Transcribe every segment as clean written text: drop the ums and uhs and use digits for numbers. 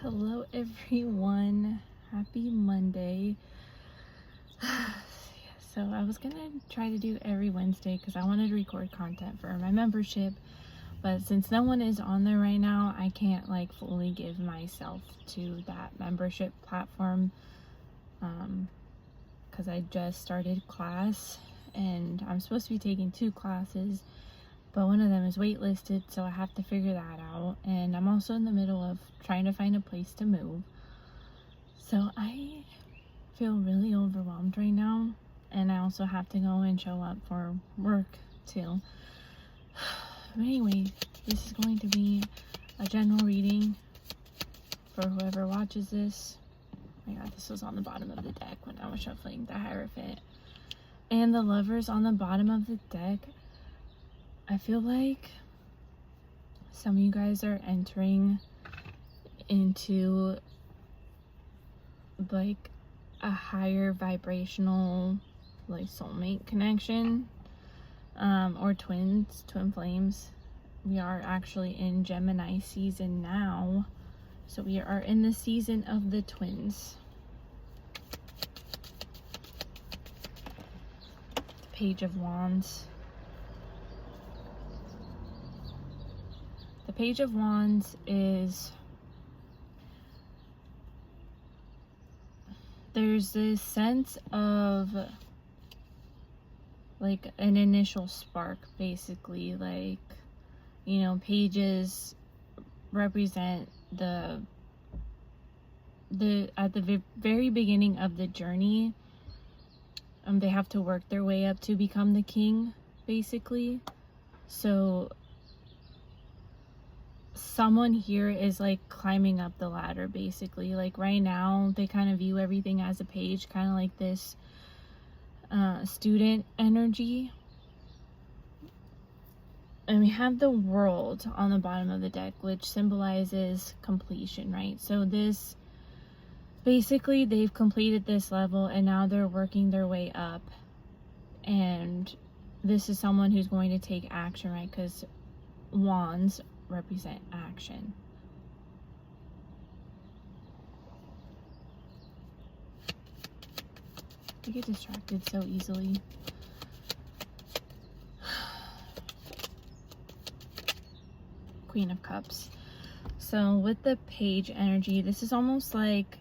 Hello everyone, happy Monday. So I was gonna try to do every Wednesday because I wanted to record content for my membership, but since no one is on there right now, I can't fully give myself to that membership platform because I just started class and I'm supposed to be taking 2 classes, but one of them is waitlisted, so I have to figure that out. And I'm also in the middle of trying to find a place to move, so I feel really overwhelmed right now. And I also have to go and show up for work too. But anyway, this is going to be a general reading for whoever watches this. Oh my god, this was on the bottom of the deck when I was shuffling the Hierophant. And the Lovers on the bottom of the deck. I feel like some of you guys are entering into a higher vibrational soulmate connection, or twin flames. We are actually in Gemini season now, so we are in the season of the twins. The Page of Wands. The Page of Wands is, there's this sense of an initial spark, basically. Pages represent the at the very beginning of the journey. They have to work their way up to become the king, basically. So someone here is climbing up the ladder, basically. Right now they kind of view everything as a page, kind of like this student energy. And we have the World on the bottom of the deck, which symbolizes completion, right? So this, basically, they've completed this level and now they're working their way up. And this is someone who's going to take action, right? Because wands represent action. I get distracted so easily. Queen of Cups. So with the Page energy, this is almost like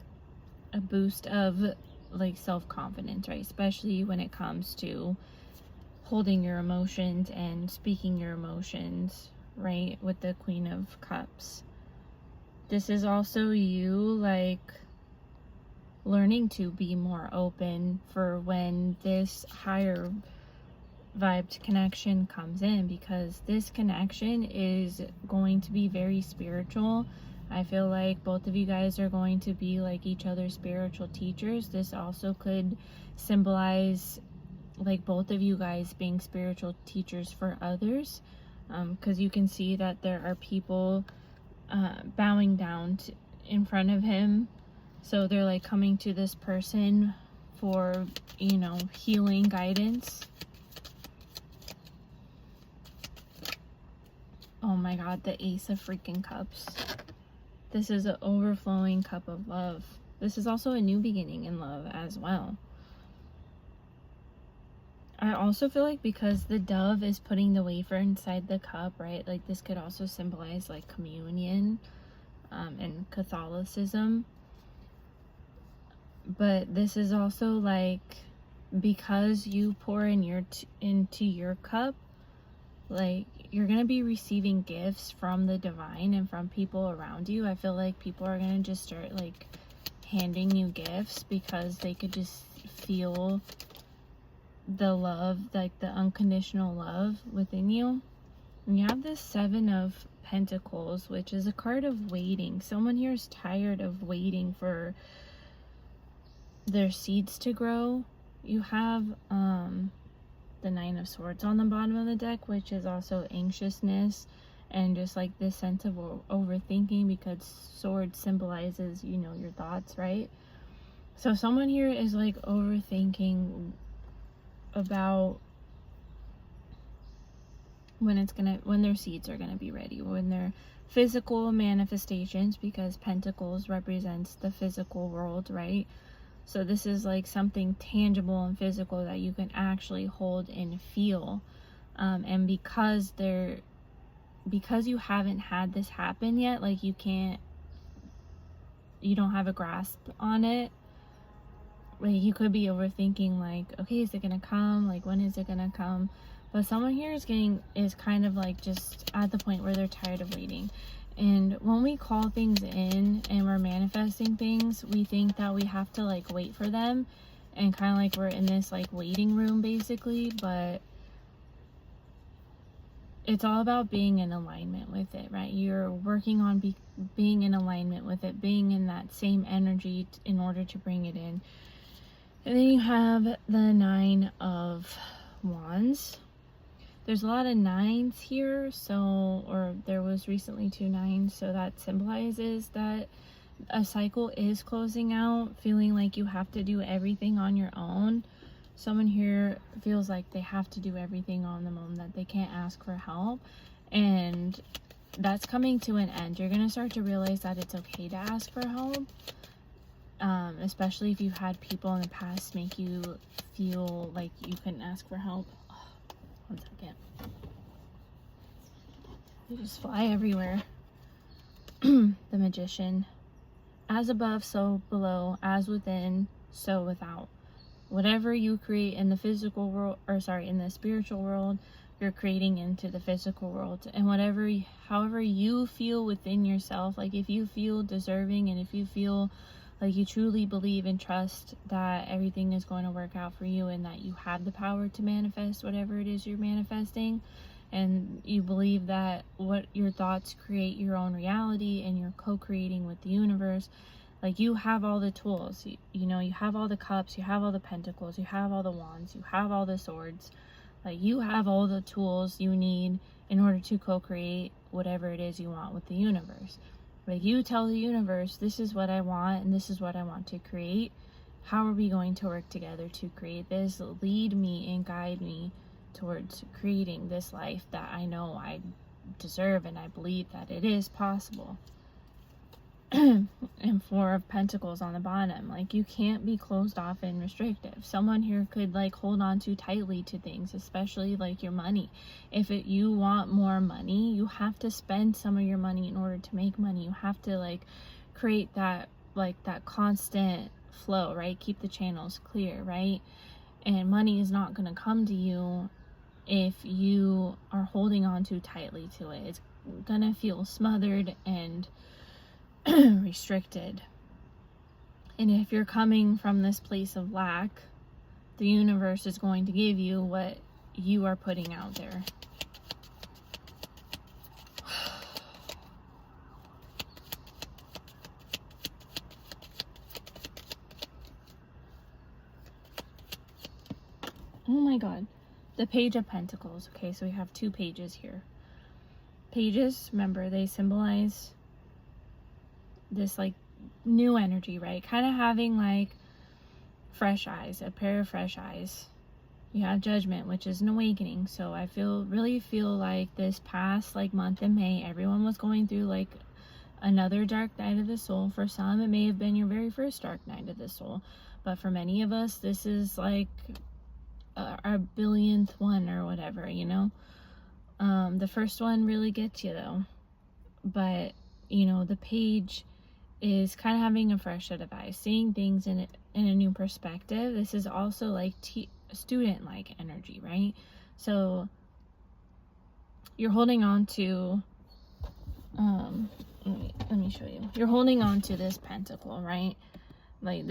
a boost of self-confidence, right? Especially when it comes to holding your emotions and speaking your emotions, right? With the Queen of Cups. This is also you learning to be more open for when this higher vibed connection comes in, because this connection is going to be very spiritual. I feel like both of you guys are going to be each other's spiritual teachers. This also could symbolize both of you guys being spiritual teachers for others, because you can see that there are people bowing down in front of him. So they're coming to this person for, healing guidance. Oh my god, the Ace of freaking Cups. This is an overflowing cup of love. This is also a new beginning in love as well. I also feel like because the dove is putting the wafer inside the cup, right? This could also symbolize communion and Catholicism. But this is also because you pour in into your cup, you're gonna be receiving gifts from the divine and from people around you. I feel like people are gonna just start handing you gifts because they could just feel the love, the unconditional love within you. And you have this Seven of Pentacles, which is a card of waiting. Someone here is tired of waiting for their seeds to grow. You have the Nine of Swords on the bottom of the deck, which is also anxiousness and just this sense of overthinking, because sword symbolizes your thoughts, right? So someone here is overthinking about when their seeds are gonna be ready, when their physical manifestations, because pentacles represents the physical world, right? So this is like something tangible and physical that you can actually hold and feel. And because you haven't had this happen yet, like you don't have a grasp on it. Like you could be overthinking, like, okay, is it gonna come? Like, when is it gonna come? But someone here is kind of like just at the point where they're tired of waiting. And when we call things in and we're manifesting things, we think that we have to like wait for them, and kind of like we're in this like waiting room basically. But it's all about being in alignment with it, right? You're working on being in alignment with it, being in that same energy in order to bring it in. And then you have the 9 of Wands. There's a lot of 9s here, or there was recently 2 9s, so that symbolizes that a cycle is closing out, feeling like you have to do everything on your own. Someone here feels like they have to do everything on their own, that they can't ask for help, and that's coming to an end. You're going to start to realize that it's okay to ask for help, especially if you've had people in the past make you feel like you couldn't ask for help. One second. You just fly everywhere. The Magician. As above, so below. As within, so without. Whatever you create in the physical world, in the spiritual world, you're creating into the physical world. And however you feel within yourself, like if you feel deserving and if you feel like you truly believe and trust that everything is going to work out for you and that you have the power to manifest whatever it is you're manifesting, and you believe that what your thoughts create your own reality and you're co-creating with the universe, like you have all the tools. You know, you have all the cups, you have all the pentacles, you have all the wands, you have all the swords. Like you have all the tools you need in order to co-create whatever it is you want with the universe. Like you tell the universe, this is what I want and this is what I want to create. How are we going to work together to create this? Lead me and guide me towards creating this life that I know I deserve and I believe that it is possible. And 4 of Pentacles on the bottom. Like you can't be closed off and restrictive. Someone here could like hold on too tightly to things, especially like your money. If you want more money, you have to spend some of your money in order to make money. You have to like create that constant flow, right? Keep the channels clear, right? And money is not going to come to you if you are holding on too tightly to it. It's gonna feel smothered and restricted. And if you're coming from this place of lack, the universe is going to give you what you are putting out there. Oh my god. The Page of Pentacles. Okay, so we have 2 pages here. Pages, remember, they symbolize this like new energy, right? Kind of having like fresh eyes, a pair of fresh eyes. You have Judgment, which is an awakening. So I really feel like this past like month in May, everyone was going through like another dark night of the soul. For some, it may have been your very first dark night of the soul, but for many of us, this is like our billionth one or whatever, you know. The first one really gets you though, but you know, the Page is kind of having a fresh set of eyes, seeing things in a new perspective. This is also like student-like energy, right? So you're holding on to, let me show you. You're holding on to this pentacle, right? Like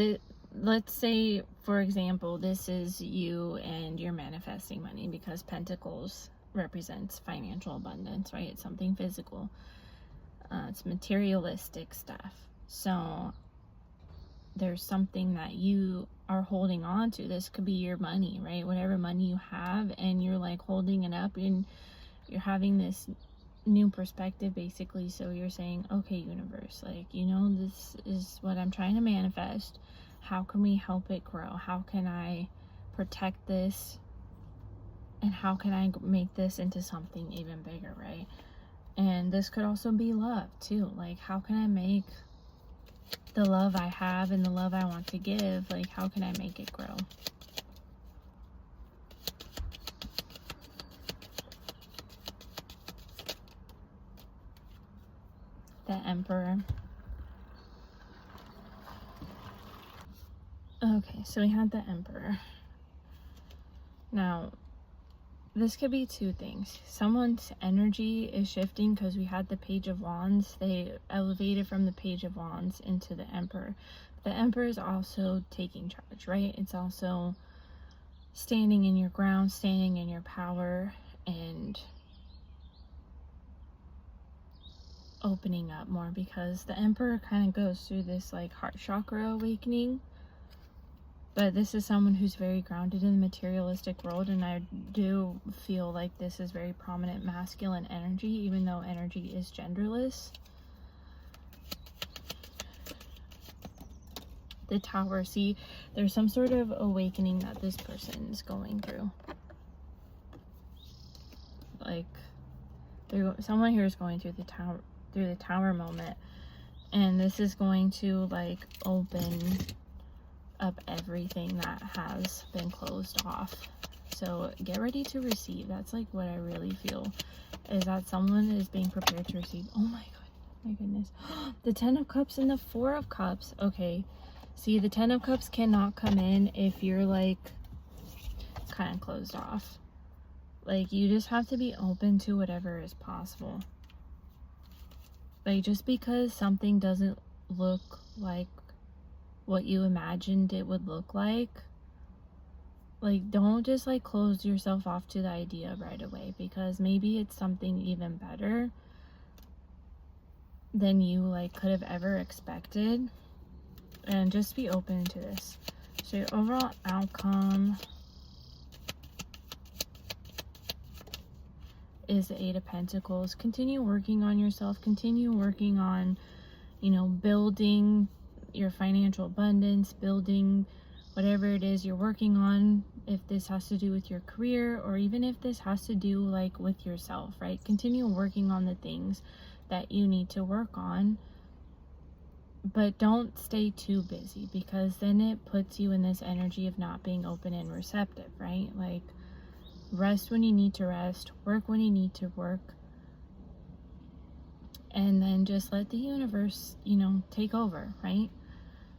let's say, for example, this is you and you're manifesting money, because pentacles represents financial abundance, right? It's something physical. It's materialistic stuff. So there's something that you are holding on to. This could be your money, right? Whatever money you have, and you're like holding it up and you're having this new perspective basically. So you're saying, okay, universe, like, you know, this is what I'm trying to manifest. How can we help it grow? How can I protect this? And how can I make this into something even bigger, right? And this could also be love too. Like, how can I make the love I have and the love I want to give, like, how can I make it grow? The Emperor. Okay, so we had the Emperor. Now, this could be two things. Someone's energy is shifting because we had the Page of Wands. They elevated from the Page of Wands into the Emperor. The Emperor is also taking charge, right? It's also standing in your ground, standing in your power, and opening up more, because the Emperor kind of goes through this like heart chakra awakening. But this is someone who's very grounded in the materialistic world, and I do feel like this is very prominent masculine energy, even though energy is genderless. The Tower. See, there's some sort of awakening that this person is going through. Like, someone here is going through the tower moment, and this is going to like open up everything that has been closed off. So get ready to receive. That's like what I really feel, is that someone is being prepared to receive. Oh my god, my goodness. The 10 of Cups and the 4 of Cups. Okay, see, the 10 of Cups cannot come in if you're like kind of closed off. Like, you just have to be open to whatever is possible. Like, just because something doesn't look like what you imagined it would look like, don't just like close yourself off to the idea right away, because maybe it's something even better than you like could have ever expected. And just be open to this. So your overall outcome is the 8 of Pentacles. Continue working on yourself. Continue working on, you know, building your financial abundance, building whatever it is you're working on. If this has to do with your career, or even if this has to do like with yourself, right? Continue working on the things that you need to work on, but don't stay too busy, because then it puts you in this energy of not being open and receptive, right? Like, rest when you need to rest, work when you need to work, and then just let the universe, you know, take over, right?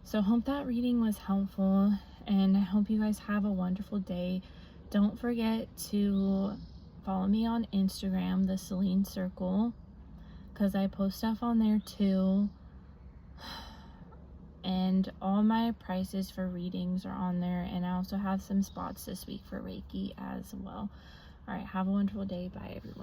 So hope that reading was helpful, and I hope you guys have a wonderful day. Don't forget to follow me on Instagram, the Celine Circle, because I post stuff on there too. And all my prices for readings are on there, and I also have some spots this week for Reiki as well. All right, have a wonderful day. Bye, everyone.